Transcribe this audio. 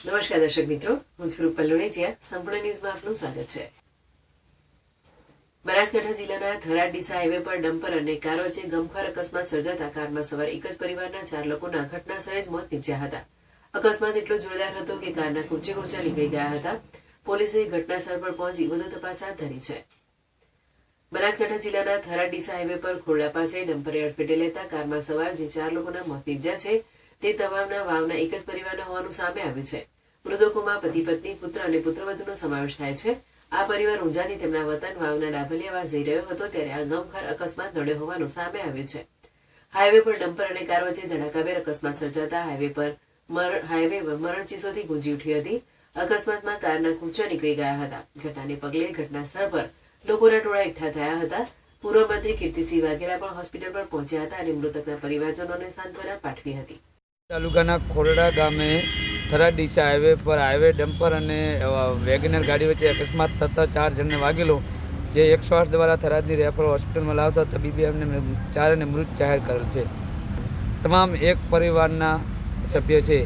નમસ્કાર દર્શક મિત્રો, હું છું રૂપલ લોનેચિયા. સંપૂર્ણ ન્યૂઝમાં આપનું સ્વાગત છે. બનાસકાંઠા જિલ્લાના થરાદ ડીસા હાઈવે પર ડમ્પર અને કાર વચ્ચે ગમખ્વાર અકસ્માત સર્જાતા કારમાં સવાર એક જ પરિવારના 4 લોકોના ઘટના સ્થળે જ મોત નીપજ્યા હતા. અકસ્માત એટલો જોરદાર હતો કે કારના કૂચે કૂચા નીકળી ગયા હતા. પોલીસે ઘટના સ્થળ પર પહોંચી વધુ તપાસ હાથ ધરી છે. બનાસકાંઠા જિલ્લાના થરાદ ડીસા હાઈવે પર ખોરડા પાસે ડમ્પરે અડફેટે લેતા કારમાં સવાર જે 4 લોકોના મોત નીપજ્યા છે તે તમામના વાવના એક જ પરિવારના હોવાનું સામે આવ્યું છે. મૃતકોમાં પતિ પત્ની, પુત્ર અને પુત્રવધુનો સમાવેશ થાય છે. આ પરિવાર ઊંઝાથી તેમના વતન વાવના ડાભલિયાવાસ જઈ રહ્યો હતો ત્યારે આ ગમખ્વાર અકસ્માત નડ્યો હોવાનું સામે આવ્યું છે. હાઈવે પર ડમ્પર અને કાર વચ્ચે ધડાકાભેર અકસ્માત સર્જાતા હાઈવે મરણચીસોથી ગુંજી ઉઠી હતી. અકસ્માતમાં કારના કૂચા નીકળી ગયા હતા. ઘટનાને પગલે ઘટના સ્થળ પર લોકોના ટોળા એકઠા થયા હતા. પૂર્વ મંત્રી કીર્તિસિંહ વાઘેલા પણ હોસ્પિટલ પર પહોંચ્યા હતા અને મૃતકના પરિવારજનોને સાંત્વના પાઠવી હતી. તાલુકાના ખોરડા ગામે થરાદ ડીસા હાઈવે પર ડમ્પર અને વેગનર ગાડી વચ્ચે અકસ્માત થતાં 4 જણને વાગેલો, જે 108 દ્વારા થરાદની રેફર હોસ્પિટલમાં લાવતા તબીબે એમને 4ને મૃત જાહેર કરેલ છે. તમામ એક પરિવારના સભ્ય છે.